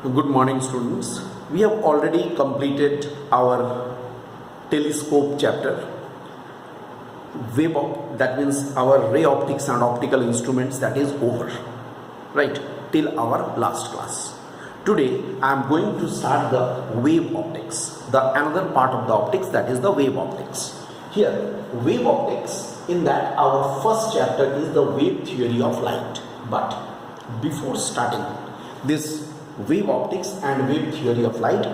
Good morning, students. We have already completed our telescope chapter. That means our ray optics and optical instruments, that is over, right, till our last class. Today I am going to start the wave optics, the another part of the optics, that is the wave optics. Here, wave optics, in that our first chapter is the wave theory of light. But before starting this wave optics and wave theory of light,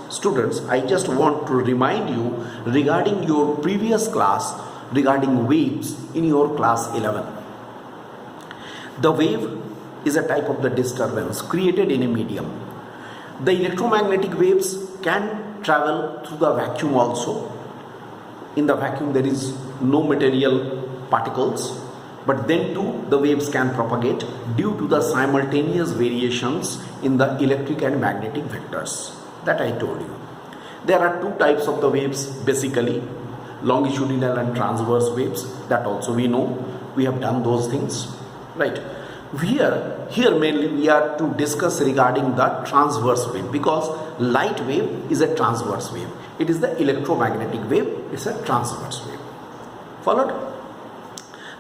students, I just want to remind you regarding your previous class regarding waves in your class 11. The wave is a type of the disturbance created in a medium. The electromagnetic waves can travel through the vacuum also. In the vacuum there is no material particles, but then too the waves can propagate due to the simultaneous variations in the electric and magnetic vectors that I told you. There are two types of the waves basically, longitudinal and transverse waves, that also we know, we have done those things, right? Here mainly we are to discuss regarding the transverse wave, because light wave is a transverse wave. It is the electromagnetic wave, it's a transverse wave. Followed?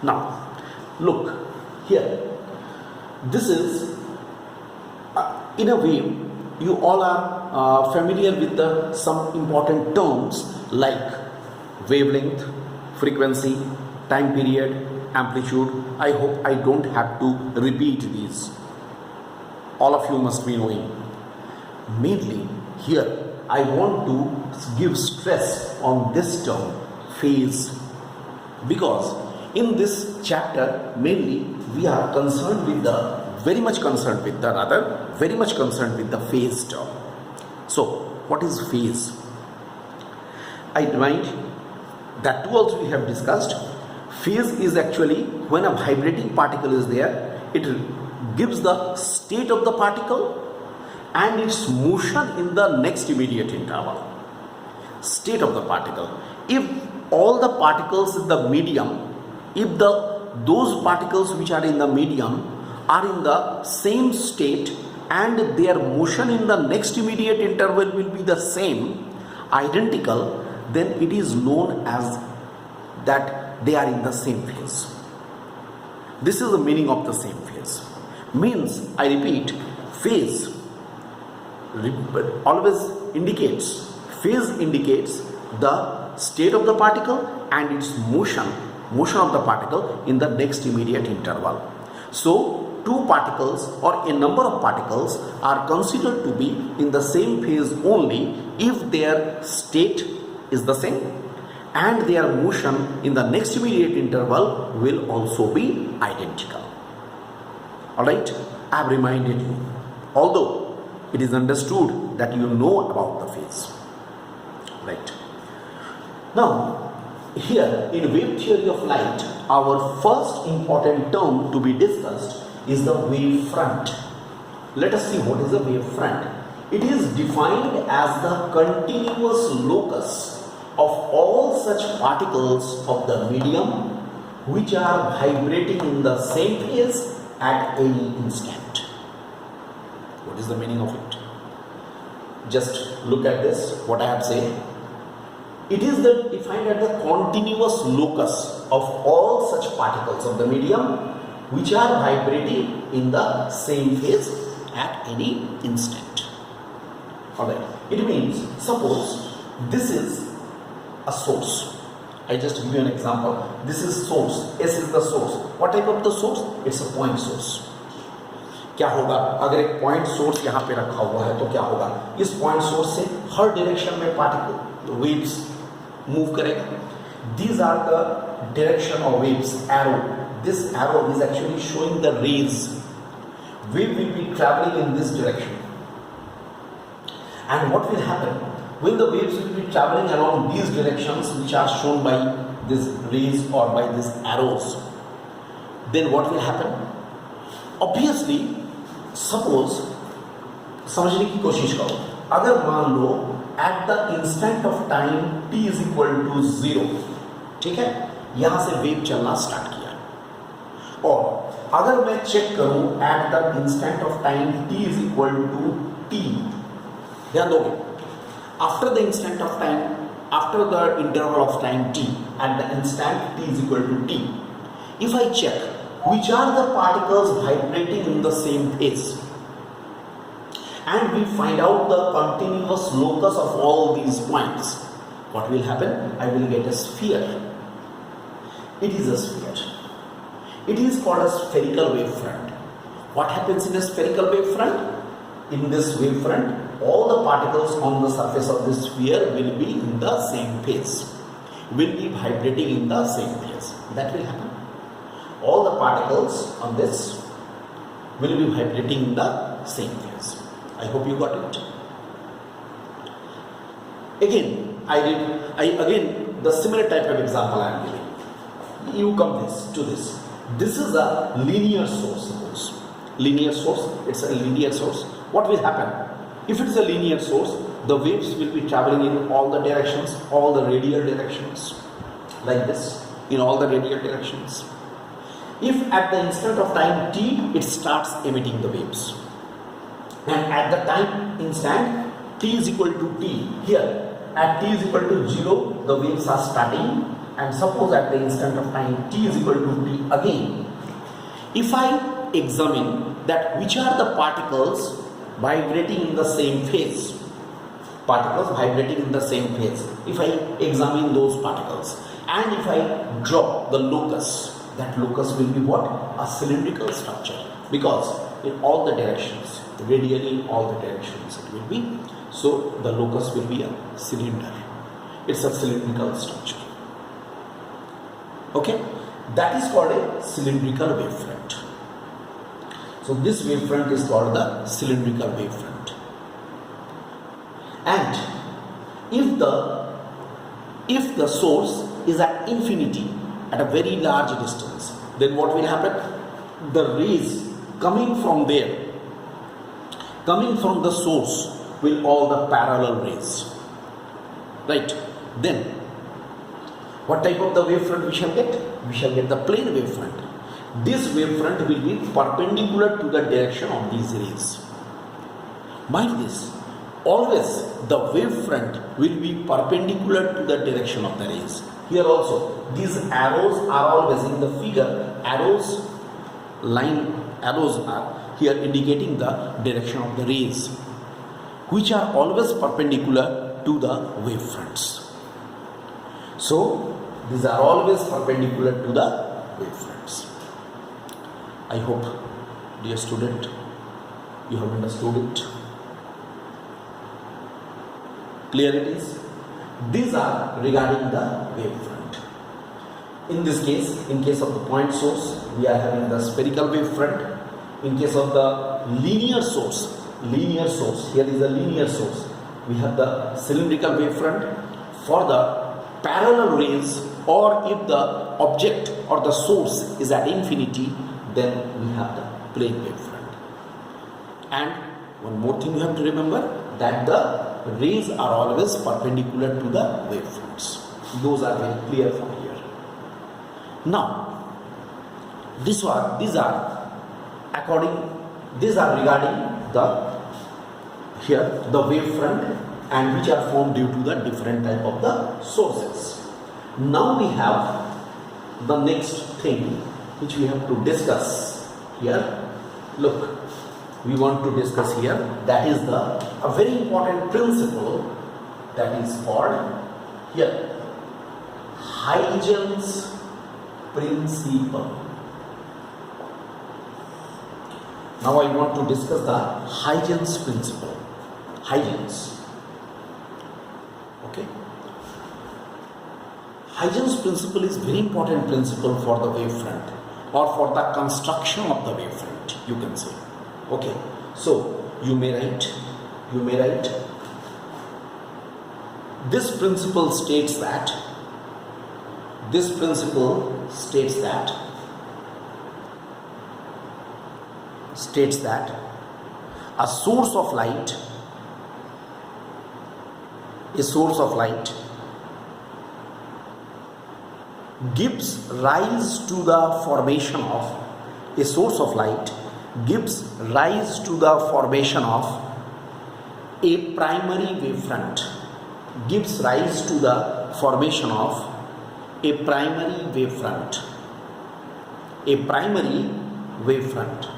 Now look here, this is in a wave you all are familiar with some important terms like wavelength, frequency, time period, amplitude. I hope I don't have to repeat these. All of you must be knowing. Mainly here I want to give stress on this term, phase, because in this chapter mainly we are concerned with very much concerned with the phase term. So what is phase? I remind that too also we have discussed. Phase is actually when a vibrating particle is there, it gives the state of the particle and its motion in the next immediate interval. State of the particle. If all the particles in the medium, if those particles which are in the medium are in the same state and their motion in the next immediate interval will be the same, identical, then it is known as that they are in the same phase. This is the meaning of the same phase. Means, I repeat, phase always indicates the state of the particle and its motion of the particle in the next immediate interval. So two particles or a number of particles are considered to be in the same phase only if their state is the same and their motion in the next immediate interval will also be identical. Alright, I have reminded you, although it is understood that you know about the phase. Right. Now, here in wave theory of light, our first important term to be discussed is the wavefront. Let us see what is a wavefront. It is defined as the continuous locus of all such particles of the medium which are vibrating in the same phase at any instant. What is the meaning of it? Just look at this, what I have said. It is defined as the continuous locus of all such particles of the medium which are vibrating in the same phase at any instant. Alright, it means, suppose this is a source. I just give you an example. This is source, S is the source. What type of the source? It's a point source. क्या होगा अगर एक point source यहाँ पे रखा हुआ है तो क्या होगा? इस पॉइंट सोर्स से हर डायरेक्शन में पार्टिकल वेव्स मूव करेगा. These are the direction of waves, arrow. This arrow is actually showing the rays. Wave will be traveling in this direction. And what will happen? When the waves will be traveling along these directions which are shown by these rays or by these arrows, then what will happen? Obviously, suppose, समझने की कोशिश करो, अगर मान लो at the instant of time t is equal to 0, ठीक है, यहाँ से वेव चलना स्टार्ट किया और अगर मैं चेक करूं at the instant of time t is equal to t, ध्यान दोगे, after the instant of time, after the interval of time t, at the instant t is equal to t, if I check which are the particles vibrating in the same phase and we find out the continuous locus of all these points, what will happen? I will get a sphere. It is a sphere. It is called a spherical wavefront. What happens in a spherical wavefront? In this wavefront, all the particles on the surface of this sphere will be in the same phase, will be vibrating in the same phase. That will happen. All the particles on this will be vibrating in the same phase. I hope you got it. Again, the similar type of example I am giving. You come to this. This is a linear source, suppose. Linear source, it's a linear source. What will happen? If it is a linear source, the waves will be traveling in all the directions, all the radial directions, like this, in all the radial directions. If at the instant of time t, it starts emitting the waves, and at the time instant t is equal to t, here at t is equal to 0, the waves are starting, and suppose at the instant of time t is equal to t again, if I examine that which are the particles vibrating in the same phase, particles vibrating in the same phase, if I examine those particles and if I draw the locus, that locus will be what? A cylindrical structure, because in all the directions, radially in all the directions it will be, so the locus will be a cylinder. It's a cylindrical structure. Okay, that is called a cylindrical wavefront. So this wavefront is called the cylindrical wavefront. And if the source is at infinity, at a very large distance, then what will happen? The rays coming from there, coming from the source, will all the parallel rays, right? Then what type of the wavefront we shall get? We shall get the plane wavefront. This wavefront will be perpendicular to the direction of these rays. Mind this, always the wavefront will be perpendicular to the direction of the rays. Here also, these arrows are always in the figure, arrows are here indicating the direction of the rays, which are always perpendicular to the wavefronts. So these are always perpendicular to the wavefronts. I hope, dear student, you have understood it. Clear it is? These are regarding the wavefront. In this case, in case of the point source, we are having the spherical wavefront. In case of the linear source, here is a linear source, we have the cylindrical wavefront. For the parallel rays, or if the object or the source is at infinity, then we have the plane wavefront. And one more thing you have to remember, that the rays are always perpendicular to the wavefronts. Those are very clear from here. Now, these are regarding the wavefront, and which are formed due to the different type of the sources. Now we have the next thing which we have to discuss here. Look, we want to discuss here, that is a very important principle, that is called here Huygens principle. Now I want to discuss the Huygens principle. Huygens. Okay. Huygens principle is very important principle for the wavefront, or for the construction of the wavefront, you can say. Okay. So you may write. This principle states that a source of light gives rise to the formation of a source of light gives rise to the formation of a primary wavefront, gives rise to the formation of a primary wavefront, a primary wavefront.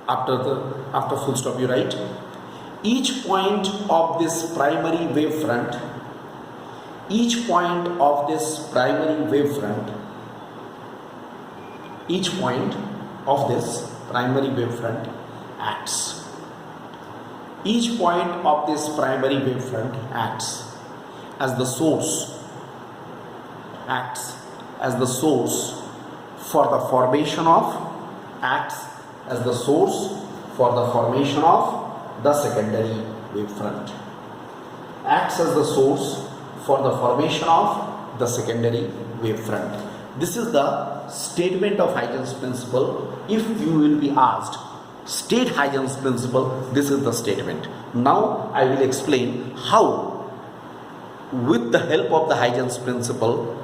After full stop you write, each point of this primary wavefront, each point of this primary wavefront, each point of this primary wavefront acts. Each point of this primary wavefront acts as the source, acts as the source for the formation of, acts as the source for the formation of the secondary wavefront, acts as the source for the formation of the secondary wavefront. This is the statement of Huygens principle. If you will be asked, state Huygens principle, this is the statement. Now I will explain how, with the help of the Huygens principle,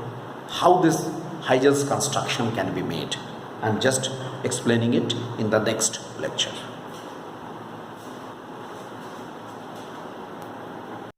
how this Huygens construction can be made. I am just explaining it in the next lecture.